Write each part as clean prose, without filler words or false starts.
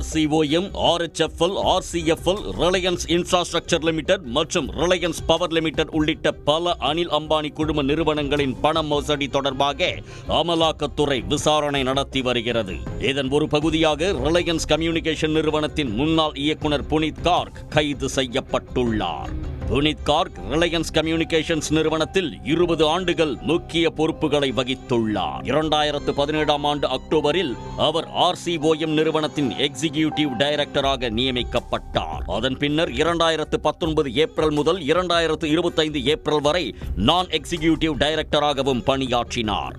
RCOM, RHFL, RCFL, Reliance infrastructure limited மற்றும் Reliance power limited உள்ளிட்ட பல அனில் அம்பானி குழும நிறுவனங்களின் பண மோசடி தொடர்பாக அமலாக்கத்துறை விசாரணை நடத்தி வருகிறது. இதன் ஒரு பகுதியாக ரிலையன்ஸ் கம்யூனிகேஷன் நிறுவனத்தின் முன்னாள் இயக்குனர் புனித் கார்க் கைது செய்யப்பட்டுள்ளார். புனித் கார்க் ரிலையன்ஸ் கம்யூனிகேஷன்ஸ் நிறுவனத்தில் 20 ஆண்டுகள் முக்கிய பொறுப்புகளை வகித்துள்ளார். 2017 ஆண்டு அக்டோபரில் அவர் RCOM நிறுவனத்தின் எக்ஸிகியூட்டிவ் டைரக்டராக நியமிக்கப்பட்டார். அதன் பின்னர் 2019 ஏப்ரல் முதல் 2025 ஏப்ரல் வரை நான் எக்ஸிகியூட்டிவ் டைரக்டராகவும் பணியாற்றினார்.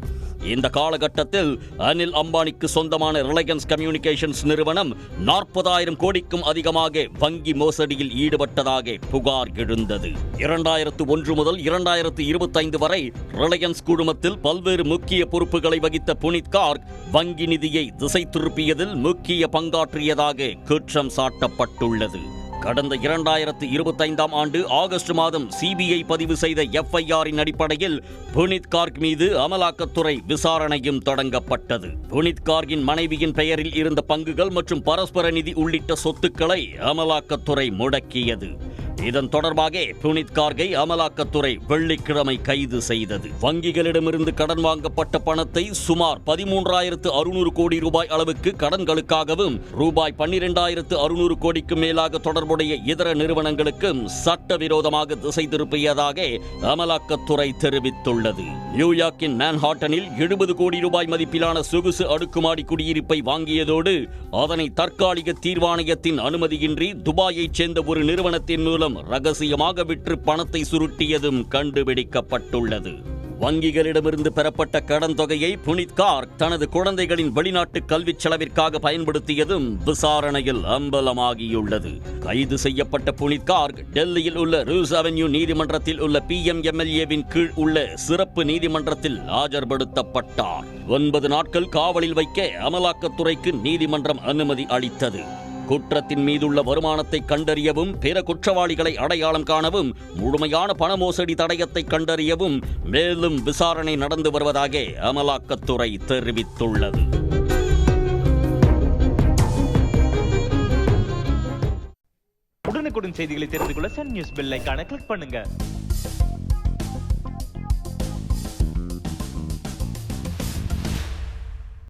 இந்த காலகட்டத்தில் அனில் அம்பானிக்கு சொந்தமான ரிலையன்ஸ் கம்யூனிகேஷன்ஸ் நிறுவனம் 40,000 கோடிக்கும் அதிகமாக வங்கி மோசடியில் ஈடுபட்டதாக புகார் எழுந்தது. 2001 முதல் 2025 வரை ரிலையன்ஸ் குழுமத்தில் பல்வேறு முக்கிய பொறுப்புகளை வகித்த புனித் கார்க் வங்கி நிதியை திசை திருப்பியதில் முக்கிய பங்காற்றியதாக குற்றம் சாட்டப்பட்டுள்ளது. கடந்த 2025 ஆண்டு ஆகஸ்ட் மாதம் CBI பதிவு செய்த FIR-இன் அடிப்படையில் புனித் கார்க் மீது அமலாக்கத்துறை விசாரணையும் தொடங்கப்பட்டது. புனித் கார்கின் மனைவியின் பெயரில் இருந்த பங்குகள் மற்றும் பரஸ்பர நிதி உள்ளிட்ட சொத்துக்களை அமலாக்கத்துறை முடக்கியது. இதன் தொடர்பாக புனித் கார்கை அமலாக்கத்துறை வெள்ளிக்கிழமை கைது செய்தது. வங்கிகளிடமிருந்து கடன் வாங்கப்பட்ட பணத்தை சுமார் 13,600 கோடி ரூபாய் அளவுக்கு கடன்களுக்காகவும் ரூபாய் 12,600 கோடிக்கு மேலாக தொடர்புடைய இதர நிறுவனங்களுக்கும் சட்டவிரோதமாக திசை திருப்பியதாக அமலாக்கத்துறை தெரிவித்துள்ளது. நியூயார்க்கின் மேன்ஹாட்டனில் 70 கோடி ரூபாய் மதிப்பிலான சொகுசு அடுக்குமாடி குடியிருப்பை வாங்கியதோடு அதனை தற்காலிக தீர்வாணையத்தின் அனுமதியின்றி துபாயைச் சேர்ந்த ஒரு நிறுவனத்தின் மூலம் ரகசியமாக விற்று பணத்தை சுருட்டியதும் கண்டுபிடிக்கப்பட்டுள்ளது. வங்கிகளிடமிருந்து பெறப்பட்ட கடன் தொகையை புனித் கார்க் தனது குழந்தைகளின் வெளிநாட்டு கல்வி செலவிற்காக பயன்படுத்தியதும் விசாரணையில் அம்பலமாகியுள்ளது. கைது செய்யப்பட்ட புனித் கார்க் டெல்லியில் உள்ள ரூஸ் அவென்யூ நீதிமன்றத்தில் உள்ள PMMLA-வின் கீழ் உள்ள சிறப்பு நீதிமன்றத்தில் ஆஜர்படுத்தப்பட்டார். 9 நாட்கள் காவலில் வைக்க அமலாக்கத்துறைக்கு நீதிமன்றம் அனுமதி அளித்தது. குற்றத்தின் மீதுள்ள வருமானத்தை கண்டறியவும் பிற குற்றவாளிகளை அடையாளம் காணவும் முழுமையான பண மோசடி தடயத்தை கண்டறியவும் மேலும் விசாரணை நடந்து வருவதாக அமலாக்கத்துறை தெரிவித்துள்ளது. உடனுக்குடன் செய்திகளை தெரிந்து கொள்ள சன் நியூஸ் பெல் ஐகானை கிளிக் பண்ணுங்க.